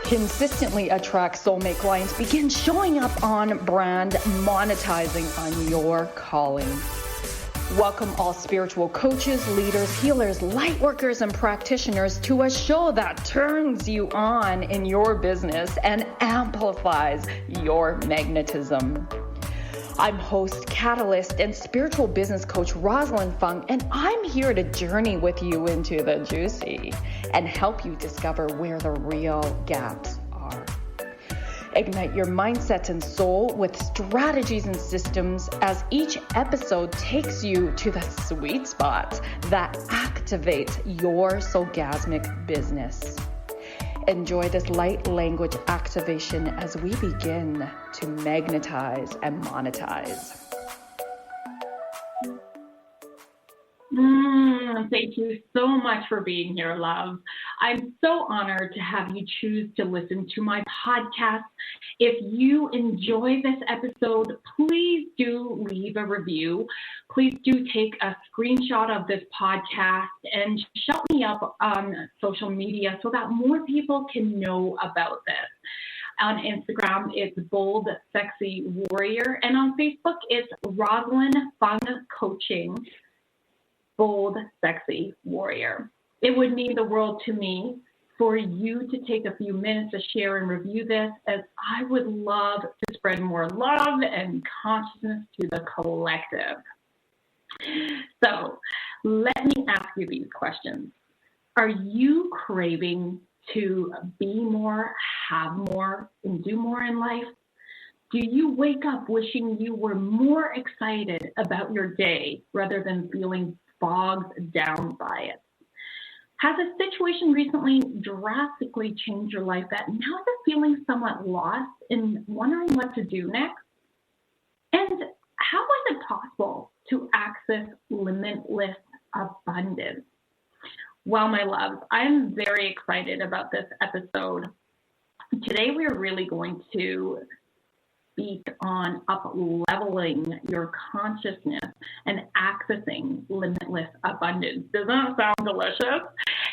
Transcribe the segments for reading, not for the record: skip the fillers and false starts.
consistently attract soulmate clients, begin showing up on brand, monetizing on your calling. Welcome all spiritual coaches, leaders, healers, light workers, and practitioners to a show that turns you on in your business and amplifies your magnetism. I'm host, catalyst, and spiritual business coach Rosalyn Fung, and I'm here to journey with you into the juicy and help you discover where the real gaps are. Ignite your mindset and soul with strategies and systems as each episode takes you to the sweet spot that activates your soulgasmic business. Enjoy this light language activation as we begin to magnetize and monetize. Thank you so much for being here, love. I'm so honored to have you choose to listen to my podcast. If you enjoy this episode, please do leave a review. Please do take a screenshot of this podcast and shout me up on social media so that more people can know about this. On Instagram, it's Bold Sexy Warrior, and on Facebook, it's Rosalyn Fung Coaching. Bold, Sexy Warrior. It would mean the world to me for you to take a few minutes to share and review this, as I would love to spread more love and consciousness to the collective. So let me ask you these questions. Are you craving to be more, have more, and do more in life? Do you wake up wishing you were more excited about your day rather than feeling bogged down by it? Has a situation recently drastically changed your life that now you're feeling somewhat lost and wondering what to do next? And how is it possible to access limitless abundance? Well, my loves, I'm very excited about this episode. Today, we're really going to speak on up-leveling your consciousness and accessing limitless abundance. Doesn't that sound delicious?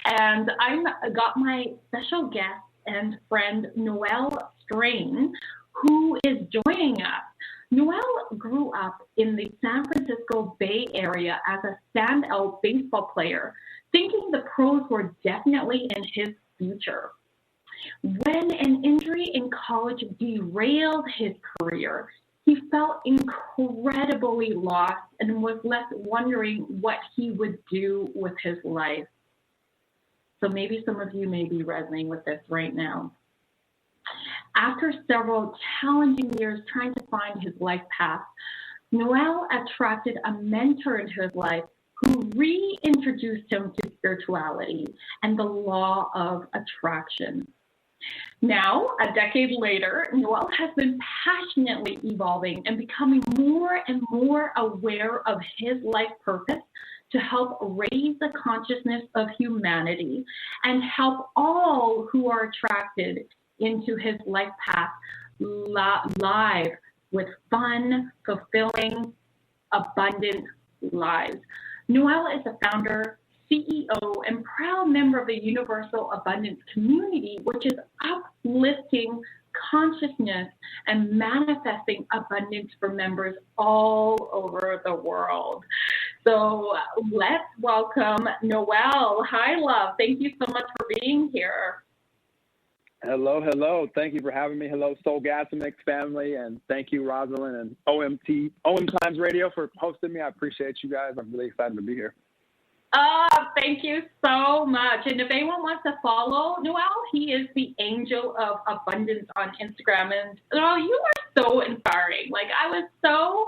And I've got my special guest and friend, Noel Strain, who is joining us. Noel grew up in the San Francisco Bay Area as a standout baseball player, thinking the pros were definitely in his future. When an injury in college derailed his career, he felt incredibly lost and was left wondering what he would do with his life. So maybe some of you may be resonating with this right now. After several challenging years trying to find his life path, Noel attracted a mentor into his life who reintroduced him to spirituality and the law of attraction. Now, a decade later, Noel has been passionately evolving and becoming more and more aware of his life purpose to help raise the consciousness of humanity and help all who are attracted into his life path live with fun, fulfilling, abundant lives. Noel is the founder, CEO, and proud member of the Universal Abundance Community, which is uplifting consciousness and manifesting abundance for members all over the world. So let's welcome Noel. Hi, love. Thank you so much for being here. Hello, hello. Thank you for having me. Hello, Soulgasmic family, and thank you, Rosalyn and OMTimes Radio for hosting me. I appreciate you guys. I'm really excited to be here. Thank you so much. And if anyone wants to follow Noel, he is the Angel of Abundance on Instagram. And Noel, you are so inspiring. Like, I was so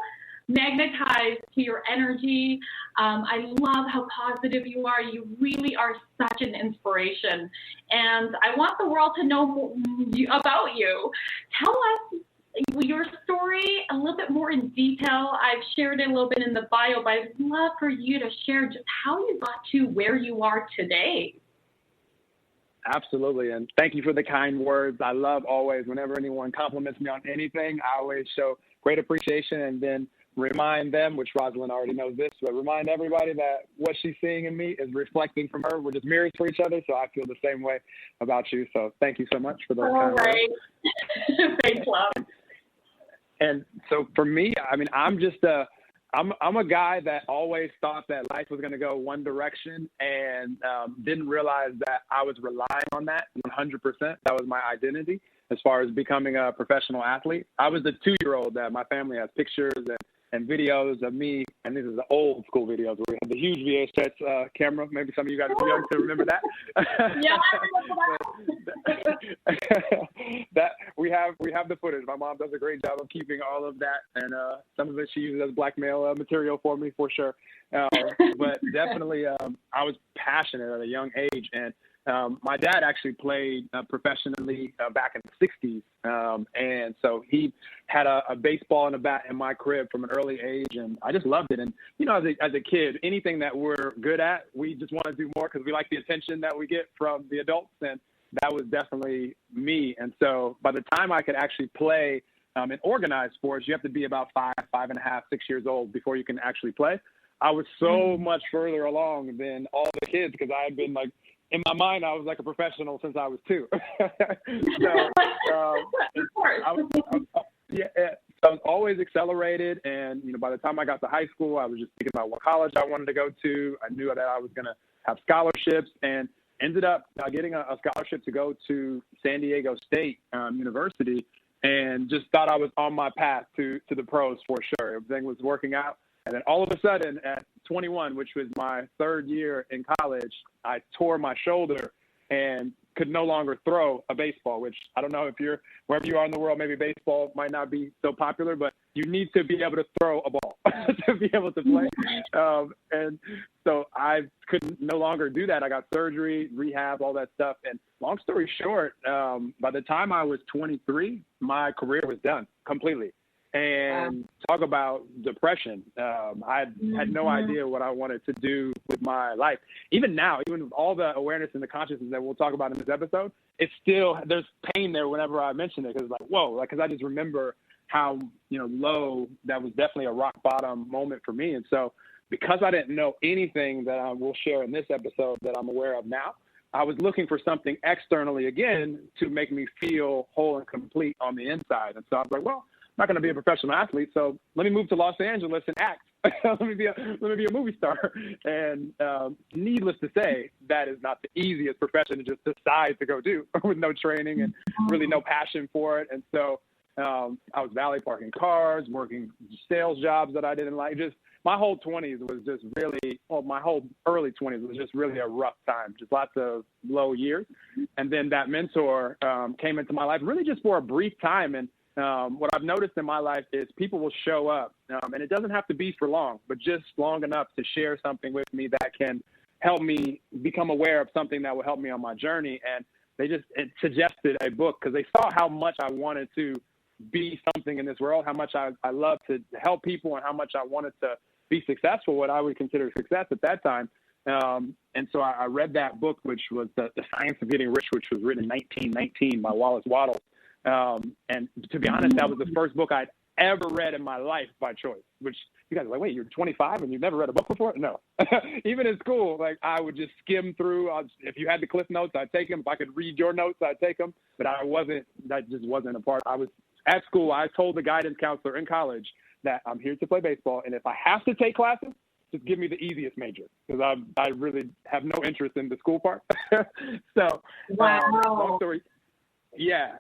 magnetized to your energy. I love how positive you are. You really are such an inspiration. And I want the world to know about you. Tell us your story a little bit more in detail. I've shared it a little bit in the bio, but I'd love for you to share just how you got to where you are today. Absolutely, and thank you for the kind words. I love always, whenever anyone compliments me on anything, I always show great appreciation, and then remind them, which Rosalyn already knows this, but remind everybody that what she's seeing in me is reflecting from her. We're just mirrors for each other, so I feel the same way about you. So thank you so much for those kind words. Thanks, love. And so for me, I mean, I'm a guy that always thought that life was going to go one direction, and didn't realize that I was relying on that 100%. That was my identity as far as becoming a professional athlete. I was the 2-year-old that my family has pictures and videos of me, and these are the old school videos where we had the huge VHS camera. Maybe some of you guys are too young to remember that. Yeah, I remember that we have the footage. My mom does a great job of keeping all of that, and some of it she uses as blackmail material for me, for sure. But definitely, I was passionate at a young age, and my dad actually played professionally back in the 60s, and so he had a baseball and a bat in my crib from an early age, and I just loved it. And, you know, as a kid, anything that we're good at, we just want to do more because we like the attention that we get from the adults, and that was definitely me. And so by the time I could actually play in organized sports, you have to be about 5.5, 6 years old before you can actually play. I was so much further along than all the kids because I had been like, in my mind, I was like a professional since I was 2. So, I was always accelerated. And, you know, by the time I got to high school, I was just thinking about what college I wanted to go to. I knew that I was going to have scholarships, and ended up getting a scholarship to go to San Diego State University, and just thought I was on my path to the pros for sure. Everything was working out. And then all of a sudden at 21, which was my 3rd year in college, I tore my shoulder and could no longer throw a baseball, which I don't know if you're wherever you are in the world, maybe baseball might not be so popular, but you need to be able to throw a ball to be able to play. And so I could no longer do that. I got surgery, rehab, all that stuff. And long story short, by the time I was 23, my career was done completely. And talk about depression. I had no idea what I wanted to do with my life. Even now, even with all the awareness and the consciousness that we'll talk about in this episode, it's still, there's pain there whenever I mention it, because it's like, whoa, like, because I just remember how, you know, low, that was definitely a rock bottom moment for me. And so because I didn't know anything that I will share in this episode that I'm aware of now, I was looking for something externally again to make me feel whole and complete on the inside. And so I was like, well, I'm not going to be a professional athlete, so let me move to Los Angeles and act. let me be a movie star. And needless to say, that is not the easiest profession to just decide to go do with no training and really no passion for it. And so I was valet parking cars, working sales jobs that I didn't like. Just my whole 20s was just really, well, my whole early 20s was just really a rough time, just lots of low years. And then that mentor came into my life really just for a brief time. And what I've noticed in my life is people will show up, and it doesn't have to be for long, but just long enough to share something with me that can help me become aware of something that will help me on my journey. And it suggested a book because they saw how much I wanted to be something in this world, how much I love to help people, and how much I wanted to be successful, what I would consider success at that time. And so I read that book, which was the Science of Getting Rich, which was written in 1919 by Wallace Wattles. And to be honest, that was the first book I'd ever read in my life by choice, which you guys are like, wait, you're 25 and you've never read a book before? No. Even in school, like I would just skim through. If you had the cliff notes, I'd take them. If I could read your notes, I'd take them. But that just wasn't a part. I was at school. I told the guidance counselor in college that I'm here to play baseball. And if I have to take classes, just give me the easiest major, because I really have no interest in the school part. So, wow. Long story. Yeah.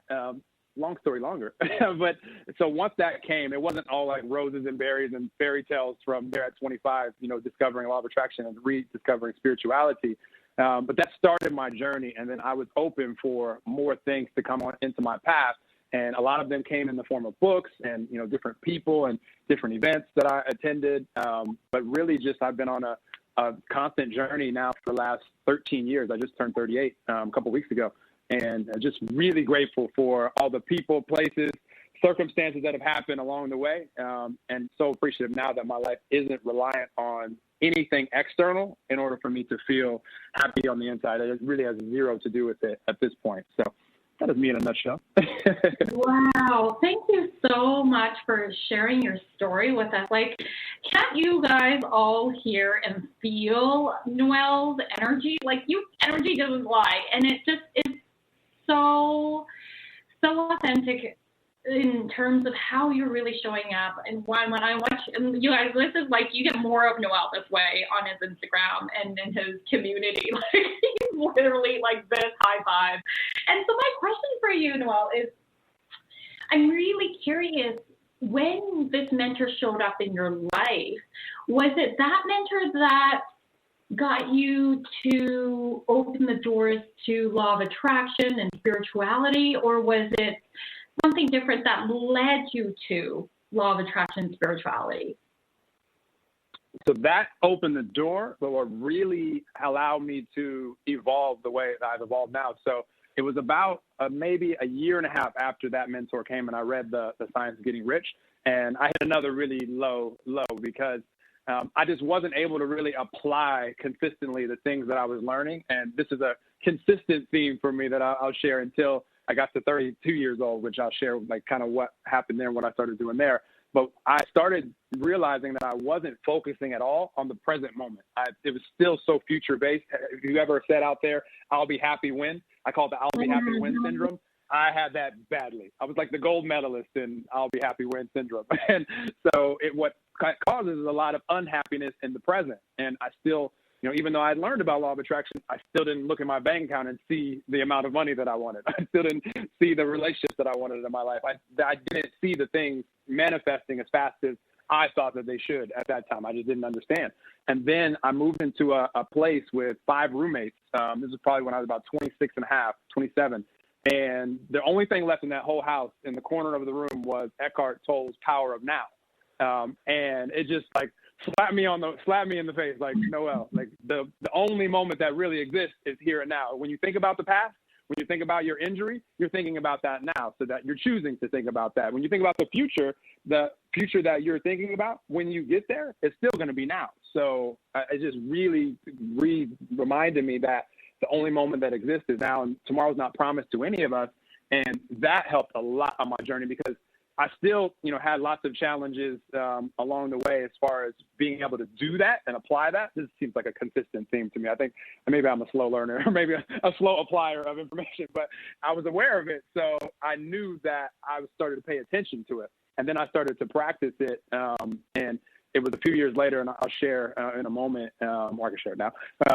Long story longer. But so once that came, it wasn't all like roses and berries and fairy tales from there at 25, you know, discovering law of attraction and rediscovering spirituality. But that started my journey. And then I was open for more things to come on into my path. And a lot of them came in the form of books and, you know, different people and different events that I attended. But really just, I've been on a constant journey now for the last 13 years. I just turned 38 a couple weeks ago. And just really grateful for all the people, places, circumstances that have happened along the way. And so appreciative now that my life isn't reliant on anything external in order for me to feel happy on the inside. It really has zero to do with it at this point. So that is me in a nutshell. Wow. Thank you so much for sharing your story with us. Like, can't you guys all hear and feel Noelle's energy? Like, energy doesn't lie. And it just is so authentic in terms of how you're really showing up. And when I watch, and you guys, this is like, you get more of Noelle this way on his Instagram and in his community. Like, he's literally like this high five. And so my question for you, Noelle, is I'm really curious, when this mentor showed up in your life, was it that mentor that got you to open the doors to law of attraction and spirituality, or was it something different that led you to law of attraction and spirituality? So that opened the door, but what really allowed me to evolve the way that I've evolved now. So it was about maybe a year and a half after that mentor came and I read the Science of Getting Rich, and I hit another really low because I just wasn't able to really apply consistently the things that I was learning. And this is a consistent theme for me that I'll share until I got to 32 years old, which I'll share like kind of what happened there and what I started doing there. But I started realizing that I wasn't focusing at all on the present moment. It was still so future-based. If you ever said out there, I'll be happy when, I call it the I'll be happy when syndrome. I had that badly. I was like the gold medalist in I'll be happy when syndrome. And so what causes is a lot of unhappiness in the present. And I still, even though I had learned about law of attraction, I still didn't look at my bank account and see the amount of money that I wanted. I still didn't see the relationships that I wanted in my life. I didn't see the things manifesting as fast as I thought that they should at that time. I just didn't understand. And then I moved into a place with 5 roommates. This is probably when I was about 26 and a half, 27. And the only thing left in that whole house in the corner of the room was Eckhart Tolle's Power of Now. And it just like slapped me in the face, like, Noelle, like the only moment that really exists is here and now. When you think about the past, when you think about your injury, you're thinking about that now, so that you're choosing to think about that. When you think about the future that you're thinking about, when you get there, it's still going to be now. So it just really reminded me that the only moment that exists is now, and tomorrow's not promised to any of us. And that helped a lot on my journey, because I still, had lots of challenges along the way as far as being able to do that and apply that. This seems like a consistent theme to me. I think maybe I'm a slow learner or maybe a slow applier of information, but I was aware of it. So I knew that I started to pay attention to it. And then I started to practice it. And it was a few years later, and I'll share in a moment, or I can share it now,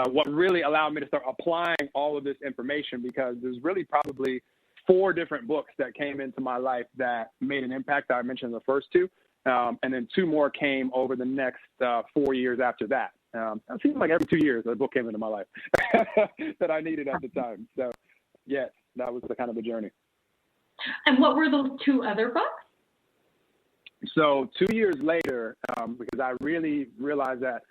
what really allowed me to start applying all of this information, because there's really probably 4 different books that came into my life that made an impact. I mentioned the first 2, and then 2 more came over the next 4 years after that. It seems like every 2 years a book came into my life that I needed at the time. So, yes, that was the kind of the journey. And what were those 2 other books? So 2 years later, because I really realized that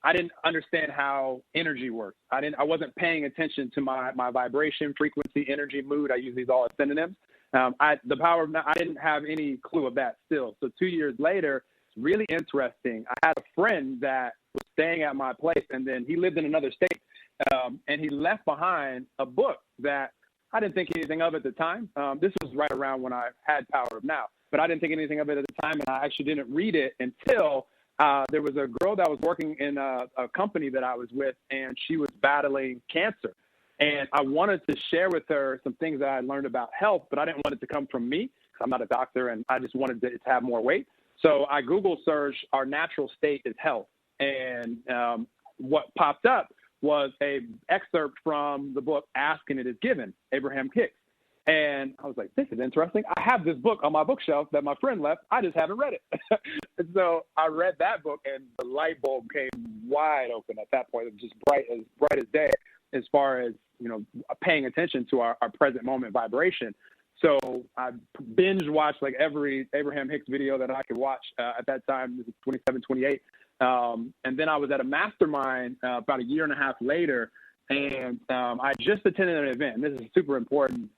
I didn't understand how energy works. I wasn't paying attention to my vibration, frequency, energy, mood. I use these all as synonyms. The power of now, I didn't have any clue of that still. So 2 years later, it's really interesting. I had a friend that was staying at my place, and then he lived in another state, and he left behind a book that I didn't think anything of at the time. This was right around when I had Power of Now, but I didn't think anything of it at the time, and I actually didn't read it until there was a girl that was working in a company that I was with, and she was battling cancer. And I wanted to share with her some things that I had learned about health, but I didn't want it to come from me, because I'm not a doctor, and I just wanted it to have more weight. So I Google searched our natural state is health. And what popped up was a excerpt from the book Ask and It Is Given, Abraham Hicks. And I was like, this is interesting. I have this book on my bookshelf that my friend left. I just haven't read it. And so I read that book, and the light bulb came wide open at that point. It was just bright as day as far as, paying attention to our present moment vibration. So I binge watched like every Abraham Hicks video that I could watch at that time. This is 27, 28. And then I was at a mastermind about a year and a half later. And I just attended an event, and this is super important.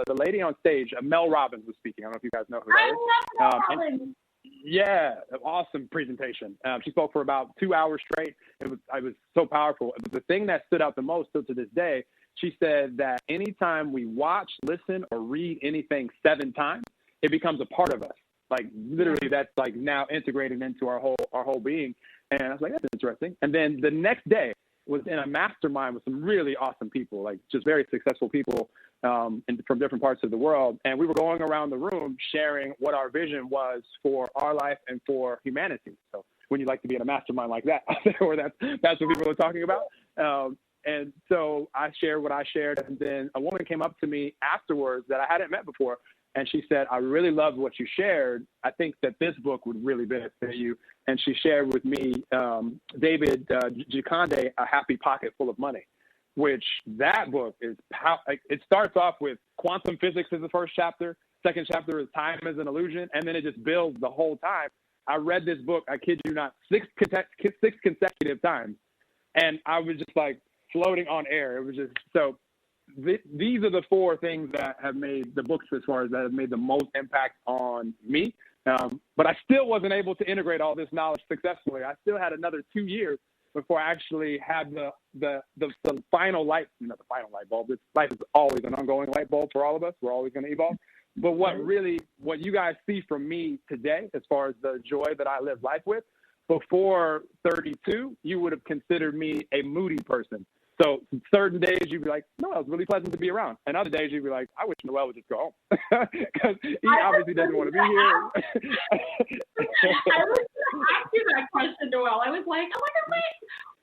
The lady on stage, Mel Robbins, was speaking. I don't know if you guys know who that is. I love Mel Robbins. Yeah, awesome presentation. She spoke for about 2 hours straight. It was so powerful. But the thing that stood out the most still to this day, she said that anytime we watch, listen, or read anything 7 times, it becomes a part of us. Like literally that's like now integrated into our whole being. And I was like, that's interesting. And then the next day was in a mastermind with some really awesome people, like just very successful people from different parts of the world. And we were going around the room sharing what our vision was for our life and for humanity. So when you like to be in a mastermind like that, or that's what people are talking about. And so I shared what I shared. And then a woman came up to me afterwards that I hadn't met before. And she said, I really loved what you shared. I think that this book would really benefit you. And she shared with me David Gicande, A Happy Pocket Full of Money, which that book is, it starts off with quantum physics is the first chapter. Second chapter is time is an illusion. And then it just builds the whole time. I read this book, I kid you not, 6 consecutive times. And I was just like floating on air. It was just so. These are the 4 things that have made the books as far as that have made the most impact on me. But I still wasn't able to integrate all this knowledge successfully. I still had another 2 years before I actually had the final light, not the final light bulb. Life is always an ongoing light bulb for all of us. We're always going to evolve. But what you guys see from me today, as far as the joy that I live life with, before 32, you would have considered me a moody person. So certain days you'd be like, no, it was really pleasant to be around. And other days you'd be like, I wish Noelle would just go home. Because he obviously doesn't want to be here. I was going to ask you that question, Noelle. I was like, I wonder,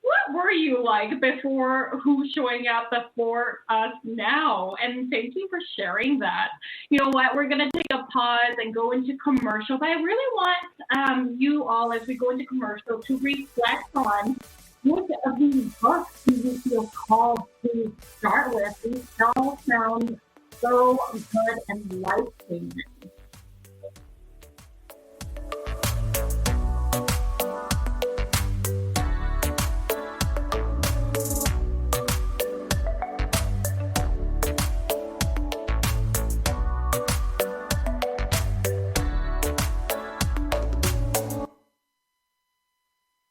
what were you like before who's showing up before us now? And thank you for sharing that. You know what? We're going to take a pause and go into commercial. But I really want you all, as we go into commercial, to reflect on which of these books do you feel called to start with? These all sound so good and life-changing.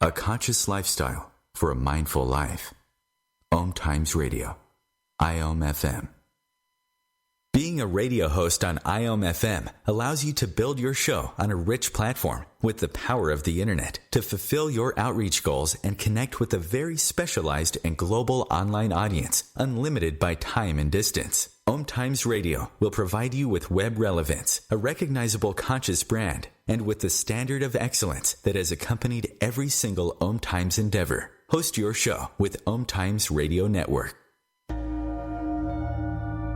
A conscious lifestyle for a mindful life. OMTimes Radio. IOM-FM. Being a radio host on IOM-FM allows you to build your show on a rich platform with the power of the internet to fulfill your outreach goals and connect with a very specialized and global online audience, unlimited by time and distance. OMTimes Radio will provide you with web relevance, a recognizable conscious brand, and with the standard of excellence that has accompanied every single OMTimes endeavor. Host your show with OMTimes Radio Network.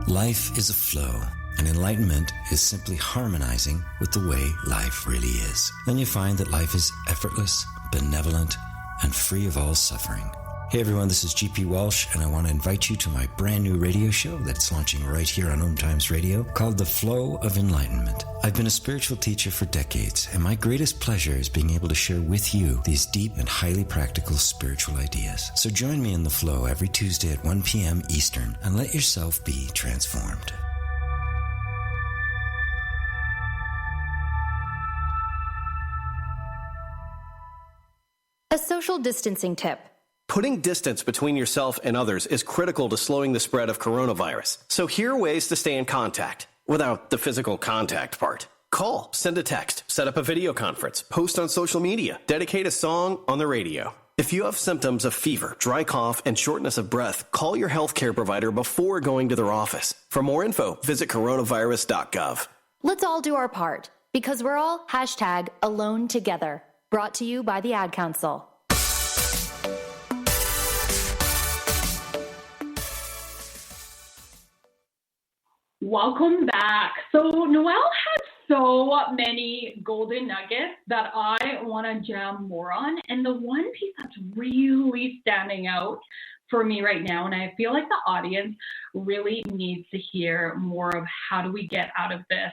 Life is a flow, and enlightenment is simply harmonizing with the way life really is. Then you find that life is effortless, benevolent, and free of all suffering. Hey everyone, this is GP Walsh, and I want to invite you to my brand new radio show that's launching right here on OMTimes Radio called The Flow of Enlightenment. I've been a spiritual teacher for decades, and my greatest pleasure is being able to share with you these deep and highly practical spiritual ideas. So join me in The Flow every Tuesday at 1 p.m. Eastern and let yourself be transformed. A social distancing tip. Putting distance between yourself and others is critical to slowing the spread of coronavirus. So here are ways to stay in contact without the physical contact part. Call, send a text, set up a video conference, post on social media, dedicate a song on the radio. If you have symptoms of fever, dry cough, and shortness of breath, call your healthcare provider before going to their office. For more info, visit coronavirus.gov. Let's all do our part, because we're all #AloneTogether. Brought to you by the Ad Council. Welcome back. So Noelle has so many golden nuggets that I want to jam more on. And the one piece that's really standing out for me right now, and I feel like the audience really needs to hear more of how do we get out of this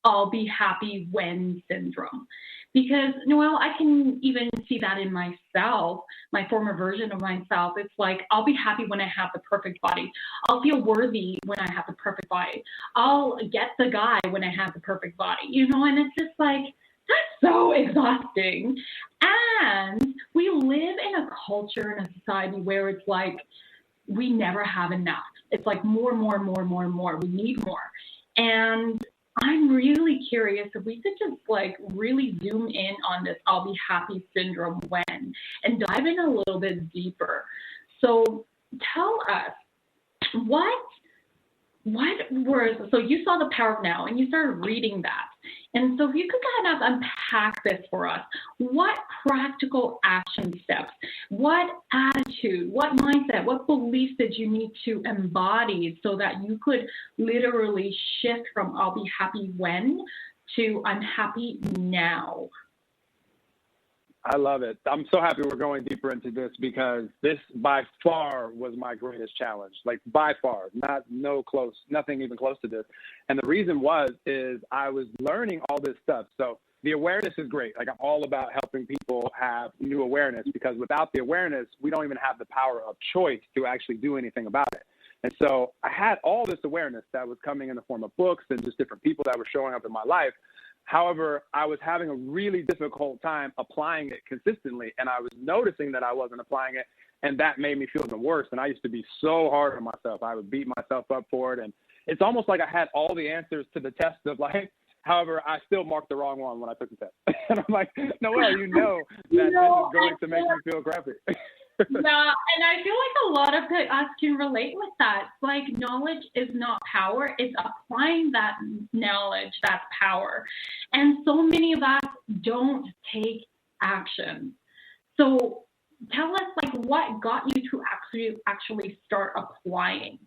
I'll be happy when syndrome. Because, Noelle, I can even see that in myself, my former version of myself. It's like, I'll be happy when I have the perfect body. I'll feel worthy when I have the perfect body. I'll get the guy when I have the perfect body, you know, and it's just like, that's so exhausting. And we live in a culture and a society where it's like, we never have enough. It's like more. We need more. And I'm really curious if we could just like really zoom in on this I'll be happy syndrome when and dive in a little bit deeper. So tell us what so you saw The Power of Now and you started reading that. And so if you could kind of unpack this for us, what practical action steps, what attitude, what mindset, what beliefs did you need to embody so that you could literally shift from I'll be happy when to I'm happy now? I love it. I'm so happy we're going deeper into this because this by far was my greatest challenge, like by far, nothing even close to this. And the reason is I was learning all this stuff. So the awareness is great. Like I'm all about helping people have new awareness because without the awareness, we don't even have the power of choice to actually do anything about it. And so I had all this awareness that was coming in the form of books and just different people that were showing up in my life. However, I was having a really difficult time applying it consistently, and I was noticing that I wasn't applying it, and that made me feel even worse. And I used to be so hard on myself. I would beat myself up for it, and it's almost like I had all the answers to the test of life. However, I still marked the wrong one when I took the test. And I'm like, Noelle, you know that this is going to make me feel crappy. Yeah, and I feel like a lot of us can relate with that. Like knowledge is not power, it's applying that knowledge that's power. And so many of us don't take action. So tell us like what got you to actually start applying.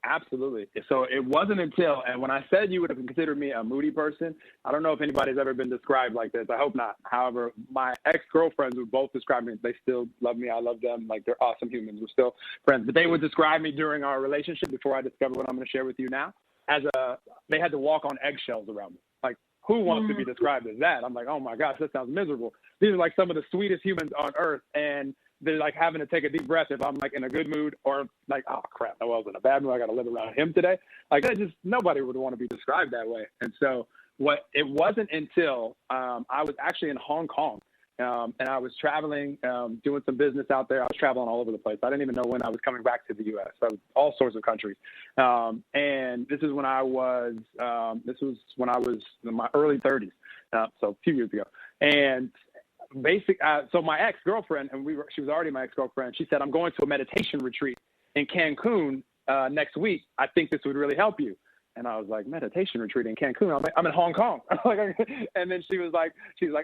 Absolutely. So it wasn't until, and when I said you would have considered me a moody person, I don't know if anybody's ever been described like this. I hope not. However, my ex-girlfriends would both describe me. They still love me. I love them. Like they're awesome humans. We're still friends. But they would describe me during our relationship before I discovered what I'm going to share with you now as they had to walk on eggshells around me. Like who wants to be described as that? I'm like, oh my gosh, that sounds miserable. These are like some of the sweetest humans on earth. And they're like having to take a deep breath if I'm like in a good mood or like, oh crap, Noelle's in a bad mood. I got to live around him today. Like that just, nobody would want to be described that way. And so it wasn't until I was actually in Hong Kong and I was traveling, doing some business out there. I was traveling all over the place. I didn't even know when I was coming back to the U.S. I was all sorts of countries. And this is when I was in my early 30s. So a few years ago. And so my ex-girlfriend, and she was already my ex-girlfriend, she said, I'm going to a meditation retreat in Cancun next week. I think this would really help you. And I was like, meditation retreat in Cancun? I'm like, I'm in Hong Kong. And then she was like,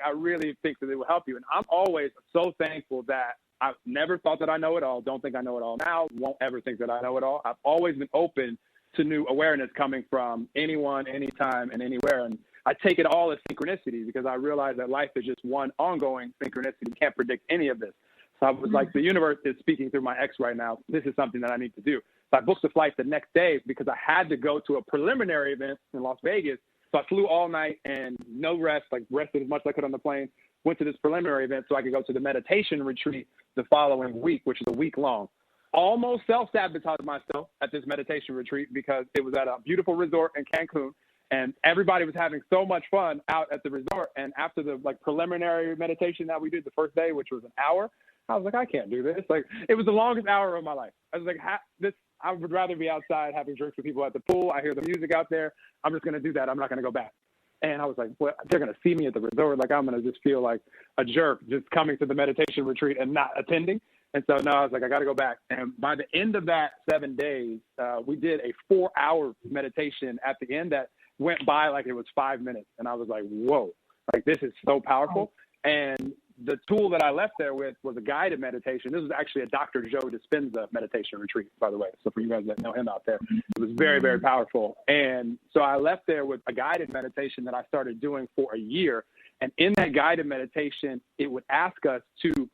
I really think that it will help you. And I'm always so thankful that I've never thought that I know it all. Don't think I know it all now. Won't ever think that I know it all. I've always been open to new awareness coming from anyone, anytime, and anywhere. And I take it all as synchronicity because I realize that life is just one ongoing synchronicity. You can't predict any of this. So I was like, the universe is speaking through my ex right now. This is something that I need to do. So I booked a flight the next day because I had to go to a preliminary event in Las Vegas. So I flew all night and no rest, like rested as much as I could on the plane, went to this preliminary event so I could go to the meditation retreat the following week, which is a week long. Almost self-sabotaged myself at this meditation retreat because it was at a beautiful resort in Cancun. And everybody was having so much fun out at the resort. And after the preliminary meditation that we did the first day, which was an hour, I was like, I can't do this. Like it was the longest hour of my life. I was like, I would rather be outside having drinks with people at the pool. I hear the music out there. I'm just going to do that. I'm not going to go back. And I was like, well, they're going to see me at the resort. Like I'm going to just feel like a jerk just coming to the meditation retreat and not attending. And so no, I was like, I got to go back. And by the end of that 7 days, we did a 4-hour meditation at the end that went by like it was 5 minutes. And I was like, whoa, like this is so powerful. And the tool that I left there with was a guided meditation. This was actually a Dr. Joe Dispenza meditation retreat, by the way. So for you guys that know him out there, it was very, very powerful. And so I left there with a guided meditation that I started doing for a year. And in that guided meditation, it would ask us to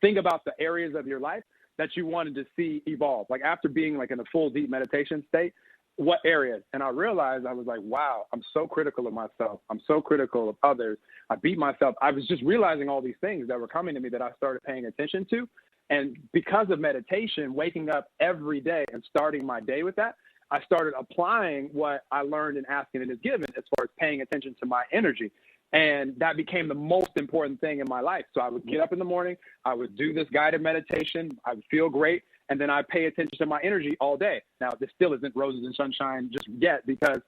think about the areas of your life that you wanted to see evolve. Like after being like in a full deep meditation state, what areas? And I realized, I was like, wow, I'm so critical of myself. I'm so critical of others. I beat myself. I was just realizing all these things that were coming to me that I started paying attention to. And because of meditation, waking up every day and starting my day with that, I started applying what I learned in Asking It Is Given as far as paying attention to my energy. And that became the most important thing in my life. So I would get up in the morning, I would do this guided meditation, I would feel great. and then I pay attention to my energy all day. Now, this still isn't roses and sunshine just yet, because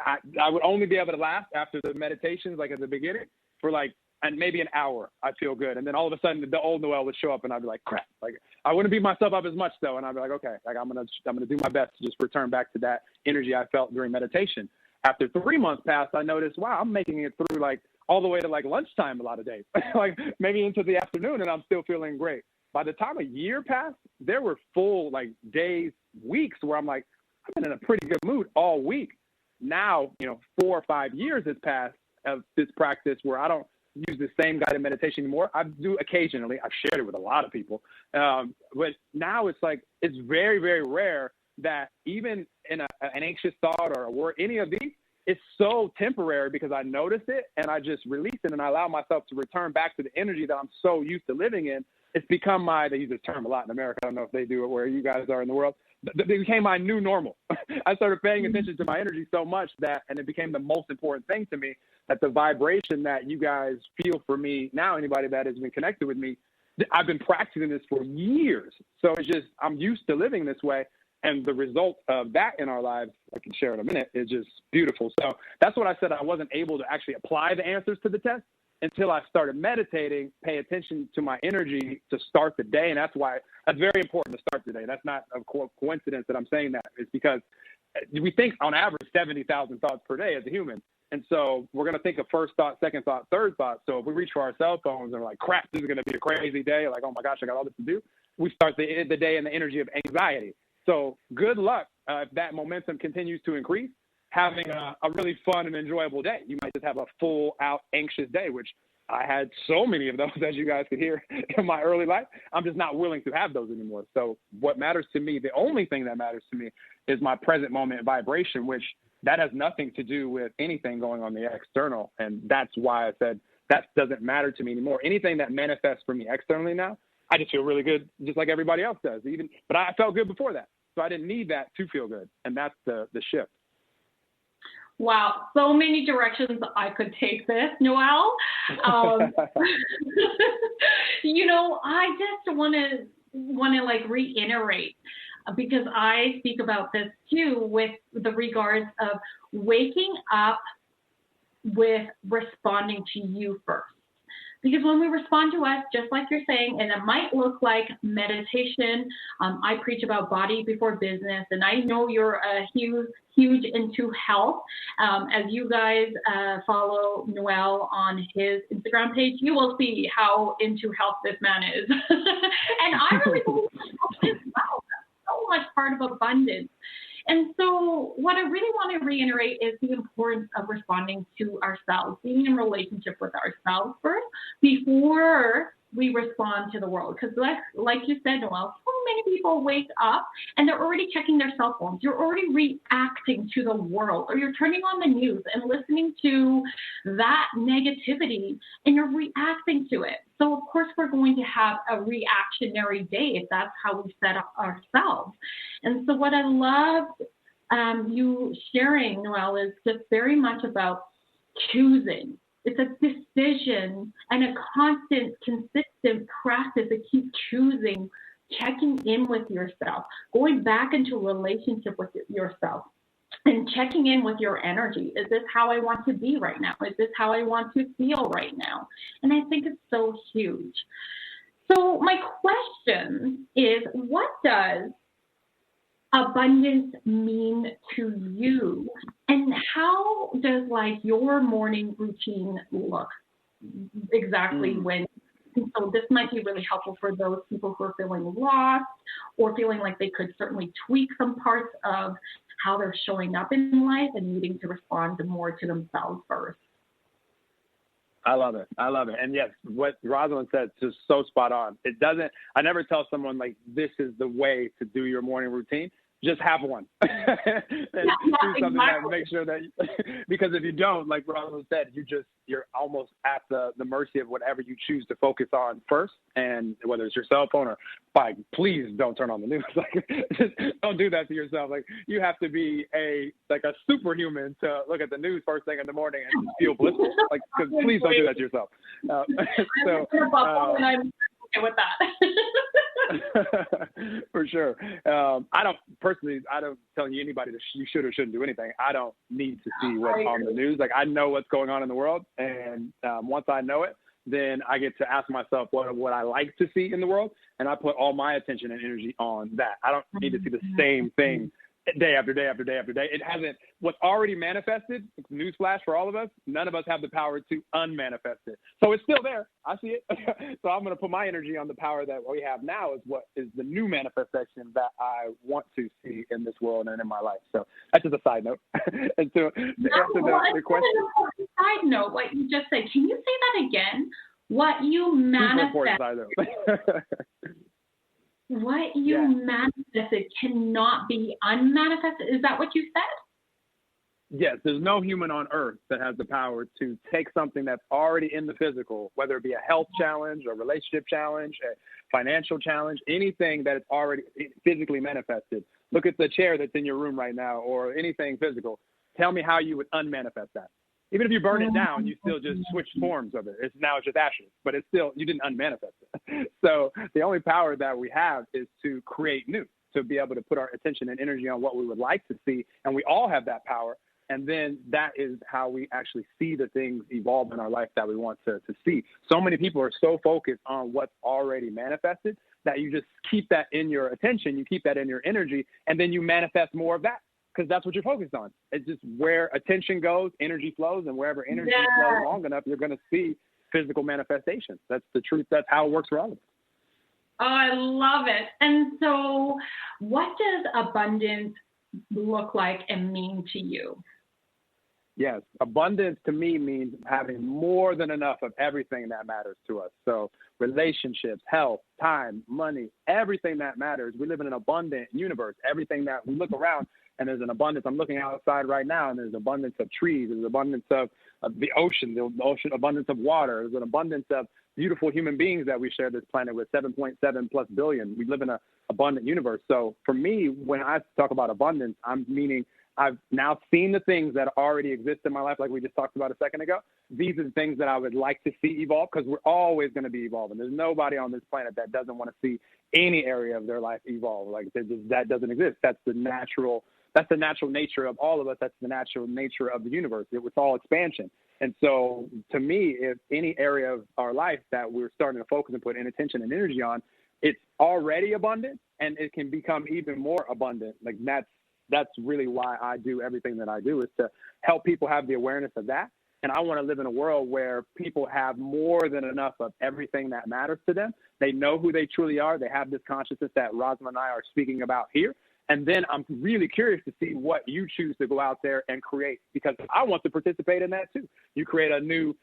I would only be able to last after the meditations, like at the beginning, for like, and maybe an hour. I feel good. And then all of a sudden the old Noelle would show up and I'd be like, crap. Like, I wouldn't beat myself up as much though. And I'd be like, okay, like I'm going to do my best to just return back to that energy I felt during meditation. After 3 months passed, I noticed, wow, I'm making it through like all the way to like lunchtime a lot of days, like maybe into the afternoon, and I'm still feeling great. By the time a year passed, there were full like days, weeks where I'm like, I've been in a pretty good mood all week. Now, 4 or 5 years has passed of this practice where I don't use the same guided meditation anymore. I do occasionally. I've shared it with a lot of people. But now it's like, it's very, very rare that even in an anxious thought or a word, any of these, it's so temporary because I notice it and I just release it and I allow myself to return back to the energy that I'm so used to living in. It's become they use this term a lot in America. I don't know if they do it where you guys are in the world. It became my new normal. I started paying attention to my energy so much and it became the most important thing to me, that the vibration that you guys feel for me now, anybody that has been connected with me, I've been practicing this for years. So it's just, I'm used to living this way. And the result of that in our lives, I can share in a minute, is just beautiful. So that's what I said. I wasn't able to actually apply the answers to the test until I started meditating, pay attention to my energy to start the day. And that's why that's very important to start the day. That's not a coincidence that I'm saying that. It's because we think on average 70,000 thoughts per day as a human. And so we're going to think of first thought, second thought, third thought. So if we reach for our cell phones and we're like, crap, this is going to be a crazy day. Like, oh my gosh, I got all this to do. We start the day in the energy of anxiety. So good luck if that momentum continues to increase, having a really fun and enjoyable day. You might just have a full out anxious day, which I had so many of those, as you guys could hear in my early life. I'm just not willing to have those anymore. So what matters to me, the only thing that matters to me, is my present moment vibration, which that has nothing to do with anything going on the external. And that's why I said that doesn't matter to me anymore. Anything that manifests for me externally now, I just feel really good, just like everybody else does. But I felt good before that. So I didn't need that to feel good. And that's the shift. Wow, so many directions I could take this, Noelle. I just want to like reiterate, because I speak about this too with the regards of waking up with responding to you first. Because when we respond to us, just like you're saying, and it might look like meditation, I preach about body before business, and I know you're a huge into health. As you guys follow Noel on his Instagram page, you will see how into health this man is. And I really believe health is well. That's so much part of abundance. And so what I really want to reiterate is the importance of responding to ourselves, being in relationship with ourselves first before we respond to the world. Because like you said, Noelle, so many people wake up and they're already checking their cell phones. You're already reacting to the world, or you're turning on the news and listening to that negativity and you're reacting to it. So of course we're going to have a reactionary day if that's how we set up ourselves. And so what I love you sharing, Noelle, is just very much about choosing. It's a decision and a constant, consistent practice to keep choosing, checking in with yourself, going back into a relationship with yourself, and checking in with your energy. Is this how I want to be right now? Is this how I want to feel right now? And I think it's so huge. So my question is, what does abundance mean to you? And how does your morning routine look exactly when? So this might be really helpful for those people who are feeling lost or feeling like they could certainly tweak some parts of how they're showing up in life and needing to respond more to themselves first. I love it. And yes, what Rosalyn said is so spot on. I never tell someone this is the way to do your morning routine. Just have one. And do something that make sure that, because if you don't, like Rosalyn said, you're almost at the mercy of whatever you choose to focus on first. And whether it's your cell phone or please don't turn on the news. Just don't do that to yourself. You have to be a superhuman to look at the news first thing in the morning and feel blissful. Because please don't do that to yourself. And I'm okay with that. For sure. I don't tell you anybody that you should or shouldn't do anything. I don't need to see what's on the news. Like, I know what's going on in the world. And once I know it, then I get to ask myself what I like to see in the world. And I put all my attention and energy on that. I don't need to see the same thing day after day after day after day. It hasn't, what's already manifested, newsflash for all of us, none of us have the power to unmanifest it. So it's still there. I see it. So I'm going to put my energy on the power that we have now is what is the new manifestation that I want to see in this world and in my life. So that's just a side note. And to answer the question. Side note, what you just said, can you say that again? What you manifest. What you manifested cannot be unmanifested. Is that what you said? Yes, there's no human on earth that has the power to take something that's already in the physical, whether it be a health challenge, a relationship challenge, a financial challenge, anything that is already physically manifested. Look at the chair that's in your room right now or anything physical. Tell me how you would unmanifest that. Even if you burn it down, you still just switch forms of it. It's just ashes, but it's still, you didn't unmanifest it. So the only power that we have is to create new, to be able to put our attention and energy on what we would like to see. And we all have that power. And then that is how we actually see the things evolve in our life that we want to see. So many people are so focused on what's already manifested that you just keep that in your attention, you keep that in your energy, and then you manifest more of that. Because that's what you're focused on. It's just where attention goes, energy flows, and wherever energy flows long enough, you're going to see physical manifestations. That's the truth. That's how it works for all of us. Oh, I love it. And so what does abundance look like and mean to you? Yes, abundance to me means having more than enough of everything that matters to us. So relationships, health, time, money, everything that matters. We live in an abundant universe. Everything that we look around, and there's an abundance. I'm looking outside right now, and there's abundance of trees. There's abundance of the ocean, abundance of water. There's an abundance of beautiful human beings that we share this planet with, 7.7 plus billion. We live in an abundant universe. So for me, when I talk about abundance, I'm meaning I've now seen the things that already exist in my life, like we just talked about a second ago. These are the things that I would like to see evolve, because we're always going to be evolving. There's nobody on this planet that doesn't want to see any area of their life evolve. Like that doesn't exist. That's the natural nature of all of us. That's the natural nature of the universe. It's all expansion. And so to me, if any area of our life that we're starting to focus and put in attention and energy on, it's already abundant, and it can become even more abundant. Like that's really why I do everything that I do, is to help people have the awareness of that. And I want to live in a world where people have more than enough of everything that matters to them. They know who they truly are. They have this consciousness that Rosalyn and I are speaking about here. And then I'm really curious to see what you choose to go out there and create, because I want to participate in that too. You create a new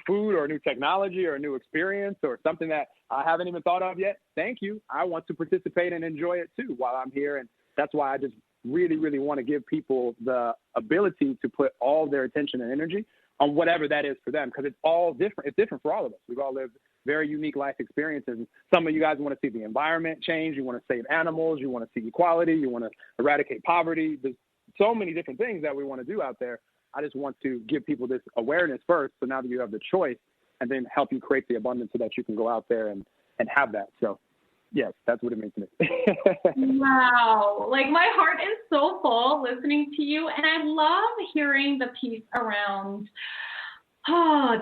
food or a new technology or a new experience or something that I haven't even thought of yet. Thank you. I want to participate and enjoy it too while I'm here. And that's why I just really, really want to give people the ability to put all their attention and energy on whatever that is for them, because it's all different. It's different for all of us. We've all lived very unique life experiences. And some of you guys want to see the environment change. You want to save animals. You want to see equality. You want to eradicate poverty. There's so many different things that we want to do out there. I just want to give people this awareness first, so now that you have the choice, and then help you create the abundance so that you can go out there and have that. So yes, that's what it means to me. Wow. Like, my heart is so full listening to you. And I love hearing the piece around,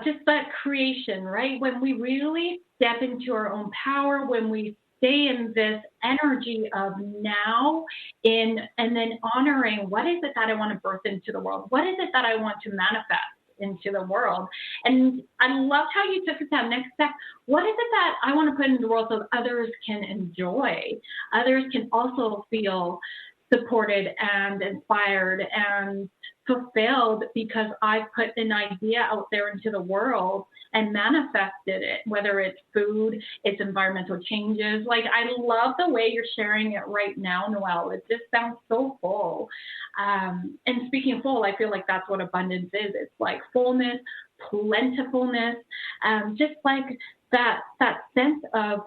just that creation, right? When we really step into our own power, when we stay in this energy of now and then honoring, what is it that I want to birth into the world? What is it that I want to manifest into the world? And I loved how you took it that next step. What is it that I want to put into the world so others can enjoy? Others can also feel supported and inspired and fulfilled because I put an idea out there into the world and manifested it, whether it's food, it's environmental changes. Like, I love the way you're sharing it right now, Noelle. It just sounds so full. And speaking of full, I feel like that's what abundance is. It's like fullness, plentifulness, just like that sense of,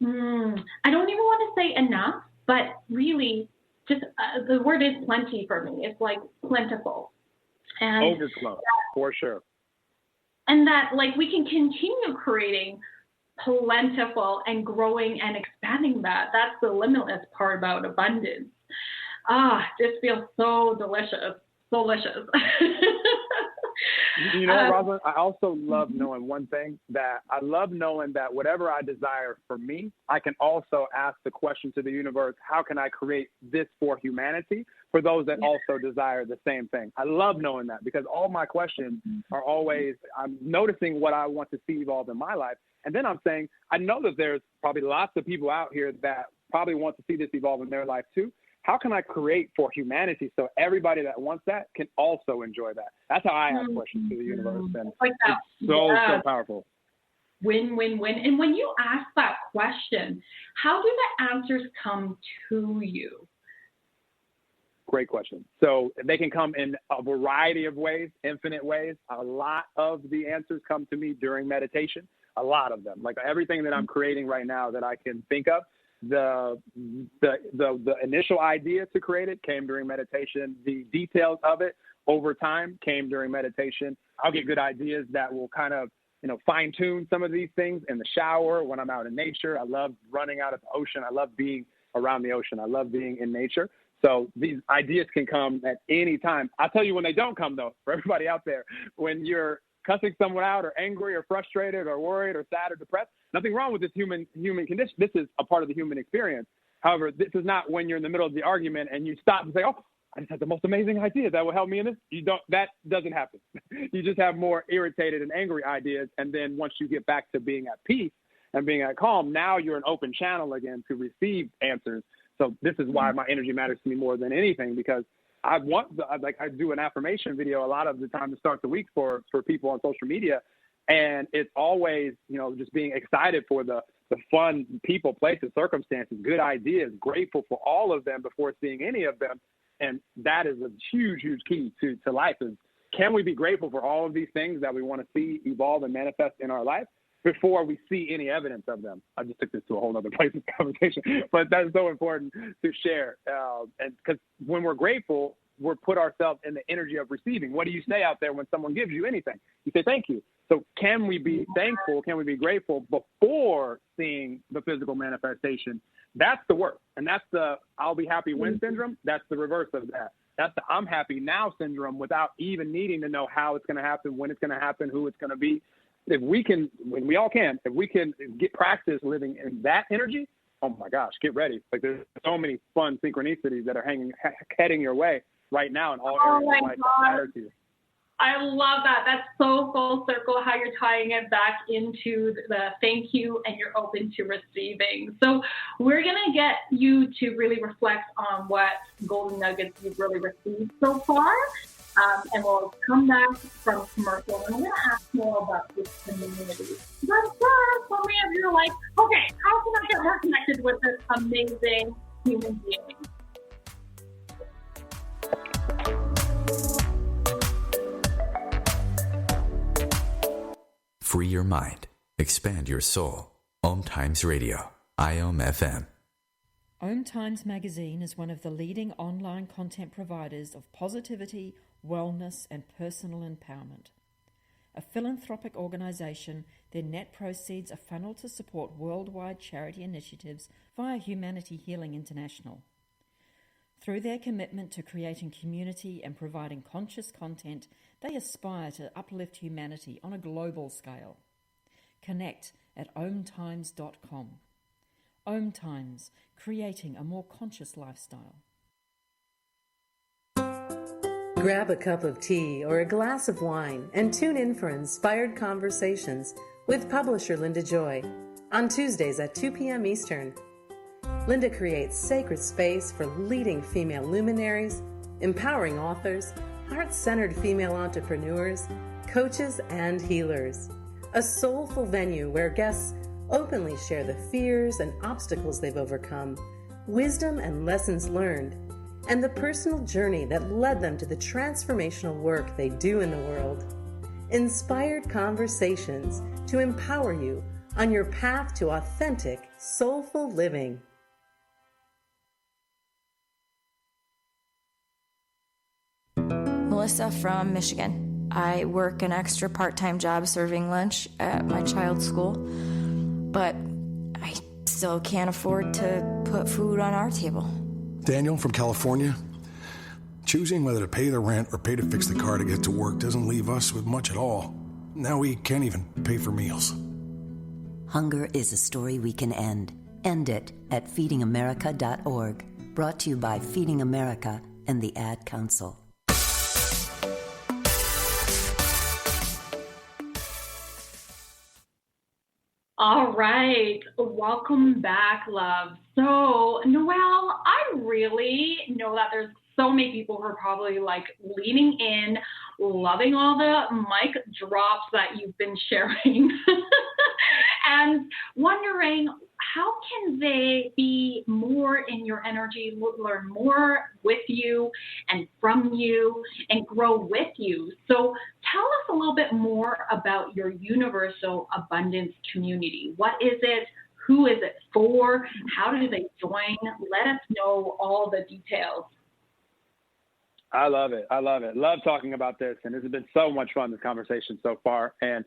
I don't even want to say enough, but really just the word is plenty for me. It's like plentiful. And overflow, for sure. And that, like, we can continue creating plentiful and growing and expanding that. That's the limitless part about abundance. This feels so delicious. Delicious. You know, Rosalyn, I also love knowing one thing, that I love knowing that whatever I desire for me, I can also ask the question to the universe, how can I create this for humanity, for those that also desire the same thing? I love knowing that, because all my questions are always, I'm noticing what I want to see evolve in my life. And then I'm saying, I know that there's probably lots of people out here that probably want to see this evolve in their life too. How can I create for humanity so everybody that wants that can also enjoy that? That's how I ask questions to the universe. And it's so powerful. Win, win, win. And when you ask that question, how do the answers come to you? Great question. So they can come in a variety of ways, infinite ways. A lot of the answers come to me during meditation. A lot of them. Like everything that I'm creating right now that I can think of, the initial idea to create it came during meditation. The details of it over time came during meditation. I'll get good ideas that will kind of, fine tune some of these things in the shower, when I'm out in nature. I love running out at the ocean. I love being around the ocean. I love being in nature. So these ideas can come at any time. I'll tell you when they don't come, though, for everybody out there. When you're cussing someone out or angry or frustrated or worried or sad or depressed, nothing wrong with this human condition. This is a part of the human experience. However, this is not when you're in the middle of the argument and you stop and say, oh, I just had the most amazing idea that will help me in this. That doesn't happen. You just have more irritated and angry ideas. And then once you get back to being at peace and being at calm, now you're an open channel again to receive answers. So this is why my energy matters to me more than anything, because I do an affirmation video a lot of the time to start the week for people on social media. And it's always, just being excited for the fun people, places, circumstances, good ideas, grateful for all of them before seeing any of them. And that is a huge, huge key to life is, can we be grateful for all of these things that we want to see evolve and manifest in our life before we see any evidence of them? I just took this to a whole other place of conversation, but that's so important to share. And because when we're grateful, we're put ourselves in the energy of receiving. What do you say out there when someone gives you anything? You say, thank you. So can we be thankful? Can we be grateful before seeing the physical manifestation? That's the work. And that's the I'll be happy when syndrome. That's the reverse of that. That's the I'm happy now syndrome, without even needing to know how it's going to happen, when it's going to happen, who it's going to be. If we can, when we all can, if we can get practice living in that energy, oh my gosh, get ready. Like there's so many fun synchronicities that are heading your way right now in all areas of life that matter to you. I love that. That's so full circle how you're tying it back into the thank you and you're open to receiving. So we're going to get you to really reflect on what golden nuggets you've really received so far. And we'll come back from commercial. And I'm going to ask more about this community. But first, for me, if you're like, okay, how can I get more connected with this amazing human being? Free your mind. Expand your soul. OMTimes Radio. IOM-FM. OMTimes magazine is one of the leading online content providers of positivity, wellness, and personal empowerment. A philanthropic organization, their net proceeds are funneled to support worldwide charity initiatives via Humanity Healing International. Through their commitment to creating community and providing conscious content, they aspire to uplift humanity on a global scale. Connect at OMTimes.com. OMTimes, creating a more conscious lifestyle. Grab a cup of tea or a glass of wine and tune in for Inspired Conversations with publisher Linda Joy on Tuesdays at 2 p.m. Eastern. Linda creates sacred space for leading female luminaries, empowering authors, heart-centered female entrepreneurs, coaches, and healers. A soulful venue where guests openly share the fears and obstacles they've overcome, wisdom and lessons learned, and the personal journey that led them to the transformational work they do in the world. Inspired Conversations to empower you on your path to authentic, soulful living. Melissa from Michigan. I work an extra part-time job serving lunch at my child's school. but I still can't afford to put food on our table. Daniel from California. Choosing whether to pay the rent or pay to fix the car to get to work doesn't leave us with much at all. Now we can't even pay for meals. Hunger is a story we can end. End it at feedingamerica.org. Brought to you by Feeding America and the Ad Council. All right, welcome back, love. So, Noelle, I really know that there's so many people who are probably like leaning in, loving all the mic drops that you've been sharing, and wondering how can they be more in your energy, learn more with you and from you and grow with you. So tell us a little bit more about your Universal Abundance community. What is it? Who is it for? How do they join? Let us know all the details. I love it. I love it. Love talking about this. And this has been so much fun, this conversation so far. And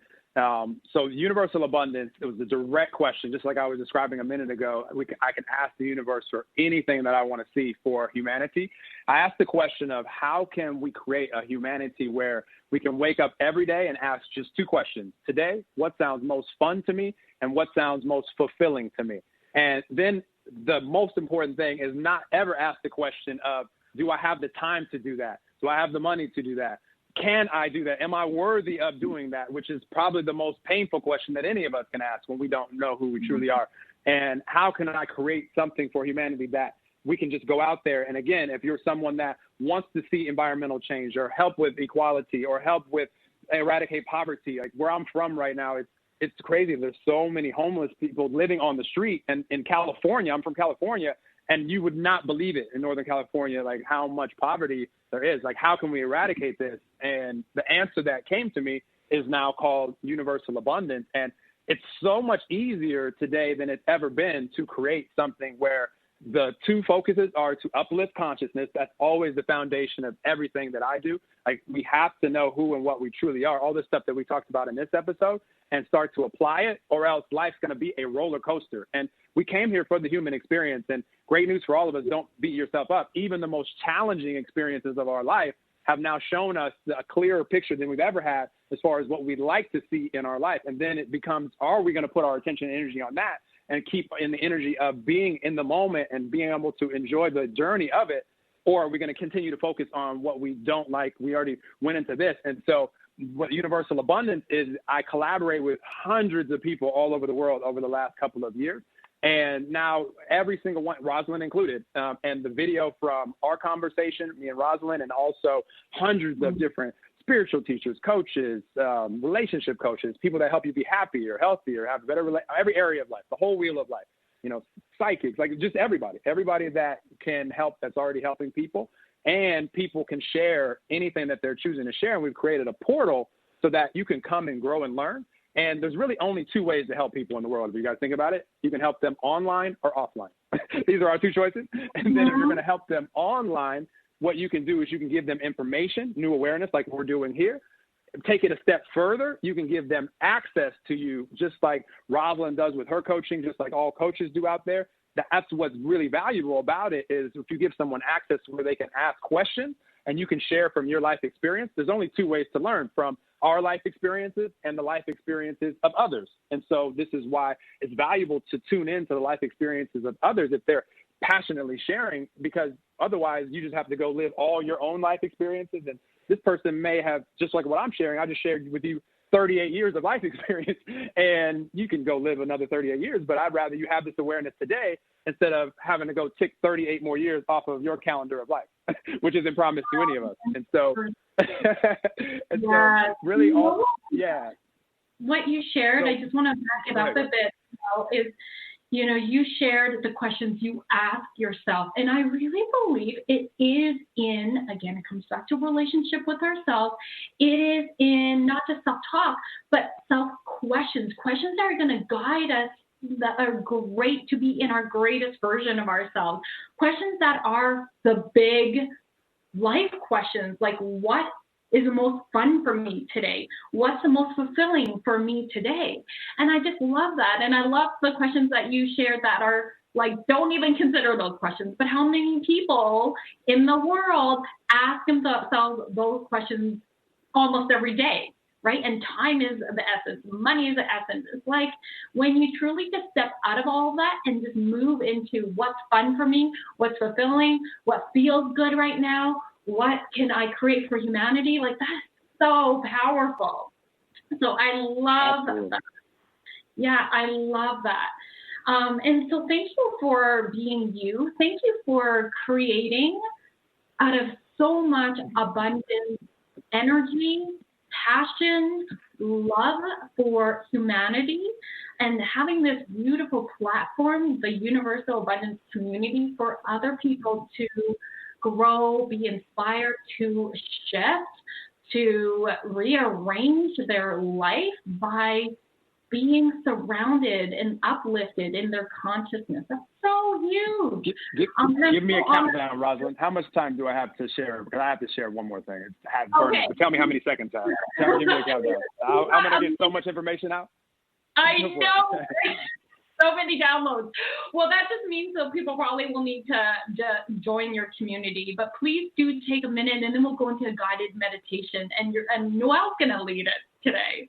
so Universal Abundance, it was a direct question, just like I was describing a minute ago. I can ask the universe for anything that I want to see for humanity. I asked the question of how can we create a humanity where we can wake up every day and ask just two questions. Today, what sounds most fun to me and what sounds most fulfilling to me? And then the most important thing is not ever ask the question of, do I have the time to do that? Do I have the money to do that? Can I do that? Am I worthy of doing that? Which is probably the most painful question that any of us can ask when we don't know who we truly are. And how can I create something for humanity that we can just go out there? And again, if you're someone that wants to see environmental change or help with equality or help with eradicate poverty, like where I'm from right now, it's crazy. There's so many homeless people living on the street. And in California, I'm from California, and you would not believe it in Northern California, like how much poverty there is. Like, how can we eradicate this? And the answer that came to me is now called Universal Abundance. And it's so much easier today than it's ever been to create something where the two focuses are to uplift consciousness. That's always the foundation of everything that I do. Like, we have to know who and what we truly are, all this stuff that we talked about in this episode, and start to apply it, or else life's going to be a roller coaster. And we came here for the human experience, and great news for all of us, don't beat yourself up. Even the most challenging experiences of our life have now shown us a clearer picture than we've ever had as far as what we'd like to see in our life. And then it becomes, are we going to put our attention and energy on that and keep in the energy of being in the moment and being able to enjoy the journey of it? Or are we going to continue to focus on what we don't like? We already went into this. And so what Universal Abundance is, I collaborate with hundreds of people all over the world over the last couple of years. And now every single one, Rosalyn included, and the video from our conversation, me and Rosalyn, and also hundreds of different spiritual teachers, coaches, relationship coaches, people that help you be happier, healthier, have a better, every area of life, the whole wheel of life, you know, psychics, like just everybody that can help, that's already helping people. And people can share anything that they're choosing to share. And we've created a portal so that you can come and grow and learn. And there's really only two ways to help people in the world. If you guys think about it, you can help them online or offline. These are our two choices. And then if you're going to help them online, what you can do is you can give them information, new awareness, like we're doing here. Take it a step further. You can give them access to you, just like Rosalyn does with her coaching, just like all coaches do out there. That's what's really valuable about it, is if you give someone access where they can ask questions and you can share from your life experience. There's only two ways to learn, from our life experiences and the life experiences of others. And so this is why it's valuable to tune into the life experiences of others if they're passionately sharing, because otherwise you just have to go live all your own life experiences. And this person may have, just like what I'm sharing, I just shared with you 38 years of life experience, and you can go live another 38 years, but I'd rather you have this awareness today instead of having to go tick 38 more years off of your calendar of life, which isn't promised to any of us. And so, so really all, yeah. What you shared, I just want to back it up a bit, is, you know, you shared the questions you ask yourself. And I really believe it is in, again, it comes back to relationship with ourselves. It is in not just self-talk, but self-questions, questions that are going to guide us, that are great to be in our greatest version of ourselves. Questions that are the big life questions, like what is the most fun for me today? What's the most fulfilling for me today? And I just love that. And I love the questions that you shared that are like, don't even consider those questions. But how many people in the world ask themselves those questions almost every day, right? And time is the essence. Money is the essence. It's like when you truly just step out of all of that and just move into what's fun for me, what's fulfilling, what feels good right now, what can I create for humanity? Like, that's so powerful. So I love that. Yeah, I love that. And so thank you for being you. Thank you for creating out of so much abundant energy, passion, love for humanity, and having this beautiful platform, the Universal Abundance Community, for other people to grow, be inspired, to shift, to rearrange their life by being surrounded and uplifted in their consciousness. That's so huge. Give me a countdown, Rosalyn. How much time do I have to share? Because I have to share one more thing. Okay. Tell me how many seconds I have. Give me a countdown. I'm going to get so much information out. I know. So many downloads. Well, that just means that people probably will need to join your community. But please do take a minute, and then we'll go into a guided meditation. And Noelle's going to lead it today.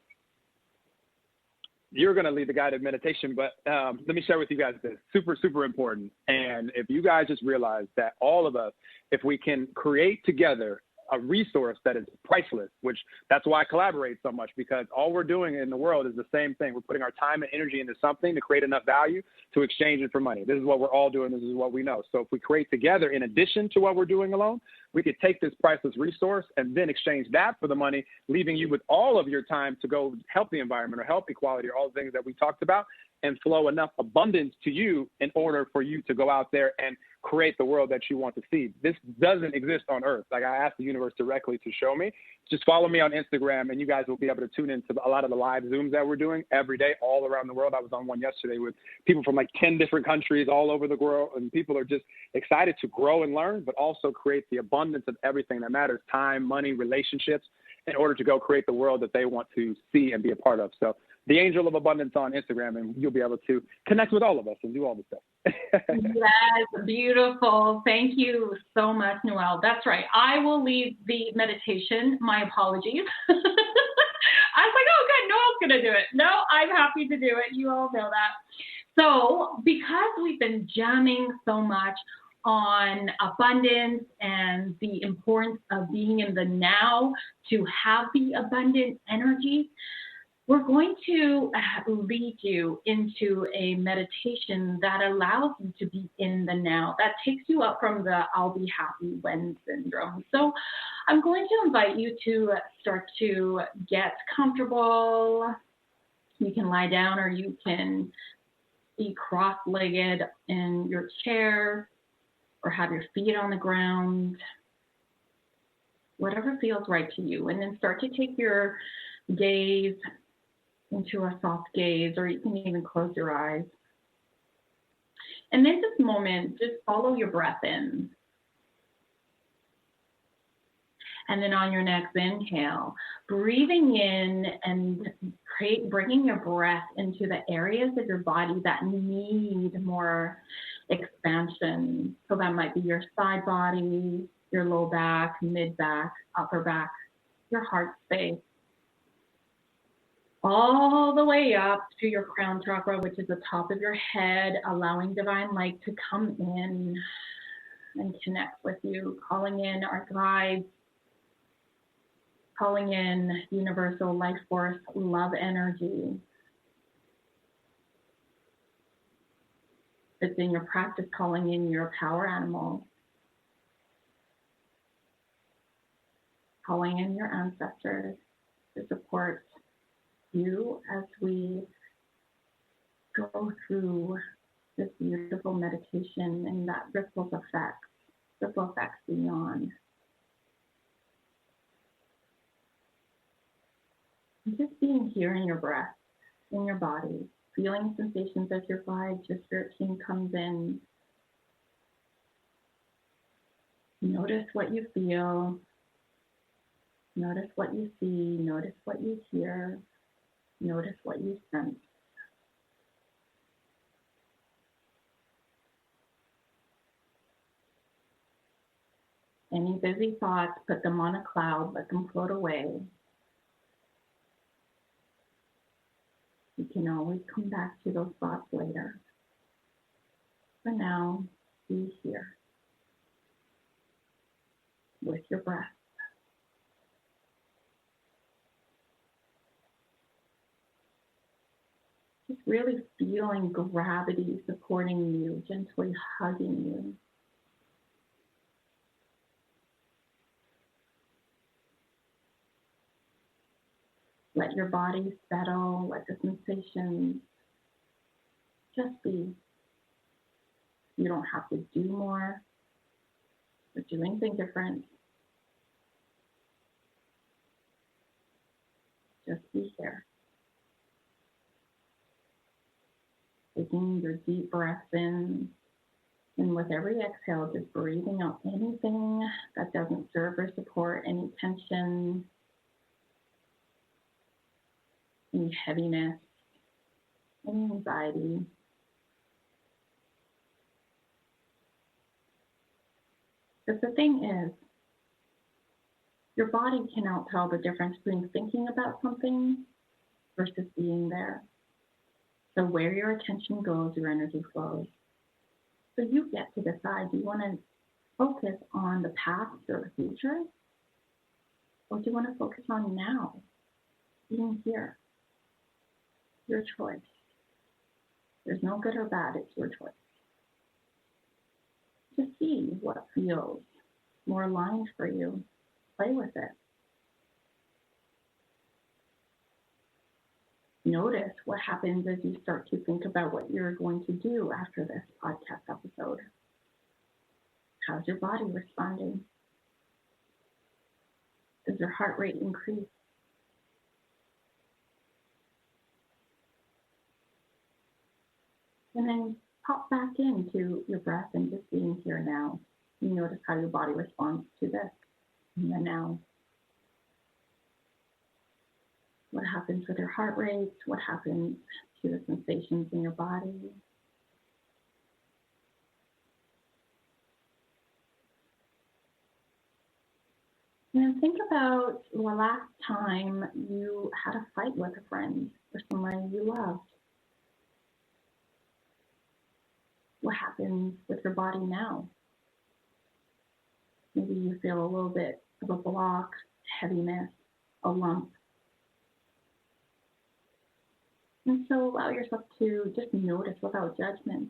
You're going to lead the guided meditation, but let me share with you guys this. Super, super important. And if you guys just realize that all of us, if we can create together a resource that is priceless, which that's why I collaborate so much, because all we're doing in the world is the same thing. We're putting our time and energy into something to create enough value to exchange it for money. This is what we're all doing. This is what we know. So if we create together, in addition to what we're doing alone, we could take this priceless resource and then exchange that for the money, leaving you with all of your time to go help the environment or help equality or all the things that we talked about, and flow enough abundance to you in order for you to go out there and create the world that you want to see. This doesn't exist on Earth. Like, I asked the universe directly to show me. Just follow me on Instagram, and you guys will be able to tune into a lot of the live Zooms that we're doing every day all around the world. I was on one yesterday with people from like 10 different countries all over the world, and people are just excited to grow and learn, but also create the abundance of everything that matters: time, money, relationships, in order to go create the world that they want to see and be a part of. So the Angel of Abundance on Instagram, and you'll be able to connect with all of us and do all the stuff. Yes, beautiful. Thank you so much, Noelle. That's right. I will lead the meditation. My apologies. I was like, oh, good, Noelle's going to do it. No, I'm happy to do it. You all know that. So because we've been jamming so much on abundance and the importance of being in the now to have the abundant energy, we're going to lead you into a meditation that allows you to be in the now, that takes you up from the I'll be happy when syndrome. So I'm going to invite you to start to get comfortable. You can lie down, or you can be cross-legged in your chair, or have your feet on the ground, whatever feels right to you. And then start to take your gaze into a soft gaze, or you can even close your eyes. And in this moment, just follow your breath in. And then on your next inhale, breathing in and bringing your breath into the areas of your body that need more expansion. So that might be your side body, your low back, mid back, upper back, your heart space, all the way up to your crown chakra, which is the top of your head, allowing divine light to come in and connect with you, calling in our guides, calling in universal life force, love energy. It's in your practice, calling in your power animals, calling in your ancestors to support you as we go through this beautiful meditation and that ripple effects beyond. And just being here in your breath, in your body, feeling sensations as your guide, your spirit team comes in. Notice what you feel. Notice what you see, notice what you hear, notice what you sense. Any busy thoughts, put them on a cloud, let them float away. You can always come back to those thoughts later. For now, be here with your breath. Just really feeling gravity supporting you, gently hugging you. Let your body settle, let the sensations just be. You don't have to do more or do anything different. Just be here. Taking your deep breaths in, and with every exhale, just breathing out anything that doesn't serve or support any tension, any heaviness, any anxiety. But the thing is, your body cannot tell the difference between thinking about something versus being there. So where your attention goes, your energy flows. So you get to decide, do you want to focus on the past or the future? Or do you want to focus on now, being here? Your choice. There's no good or bad, it's your choice. To see what feels more aligned for you, play with it. Notice what happens as you start to think about what you're going to do after this podcast episode. How's your body responding? Does your heart rate increase? And then pop back into your breath and just being here now. You notice how your body responds to this in the now. What happens with your heart rate? What happens to the sensations in your body? And then think about the last time you had a fight with a friend or someone you loved. What happens with your body now? Maybe you feel a little bit of a block, heaviness, a lump. And so allow yourself to just notice without judgment.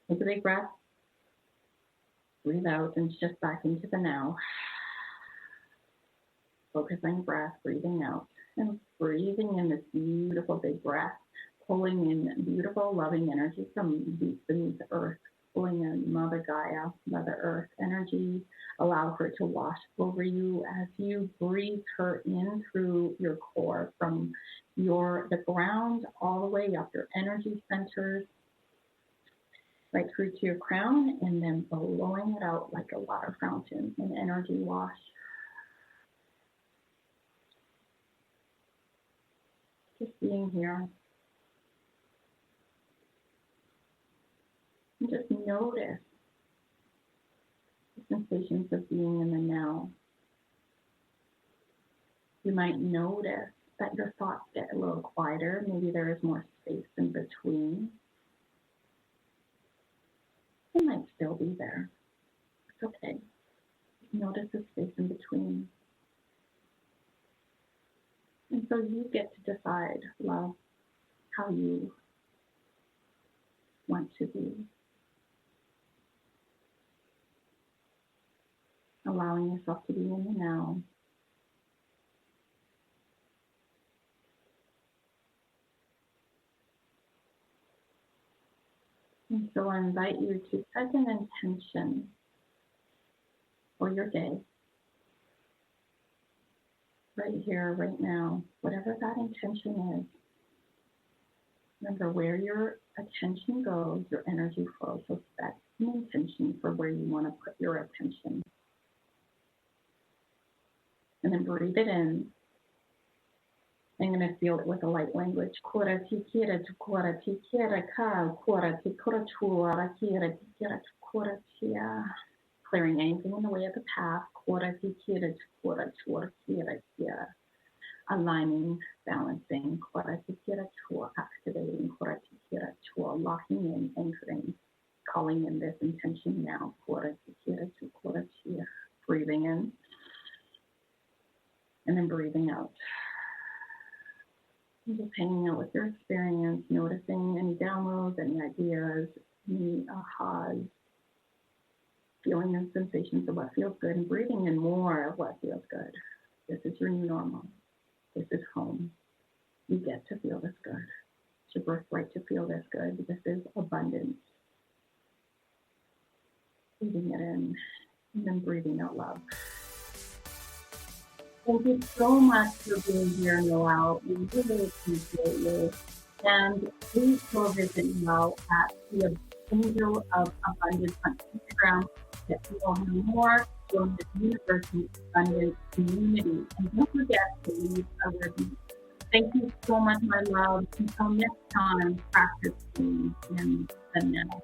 Take a big breath. Breathe out and shift back into the now. Focus on your breath, breathing out. And breathing in this beautiful big breath, pulling in beautiful, loving energy from deep beneath the earth, pulling in Mother Gaia, Mother Earth energy. Allow for it to wash over you as you breathe her in through your core, from the ground all the way up your energy centers, right through to your crown, and then blowing it out like a water fountain, an energy wash. Just being here. And just notice the sensations of being in the now. You might notice that your thoughts get a little quieter. Maybe there is more space in between. They might still be there. It's okay. Notice the space in between. And so you get to decide, love, how you want to be. Allowing yourself to be in the now. And so I invite you to set an intention for your day. Right here, right now, whatever that intention is. Remember, where your attention goes, your energy flows. So set an intention for where you want to put your attention. And then breathe it in. I'm going to feel it with a light language. Clearing anything in the way of the path. Aligning, balancing, activating, locking in, anchoring, calling in this intention now. Breathing in and then breathing out. And just hanging out with your experience, noticing any downloads, any ideas, any ahas, feeling and sensations of what feels good, and breathing in more of what feels good. This is your new normal. This is home. You get to feel this good. It's your birthright to feel this good. This is abundance. Breathing it in and then breathing out loud. Thank you so much for being here, Noelle. We really appreciate you. And please go visit Noelle at the Angel of Abundance on Instagram. Get to know her more. Join the Universal Abundance community. And don't forget to leave a review. Thank you so much, my love. Until next time, practice being in the now.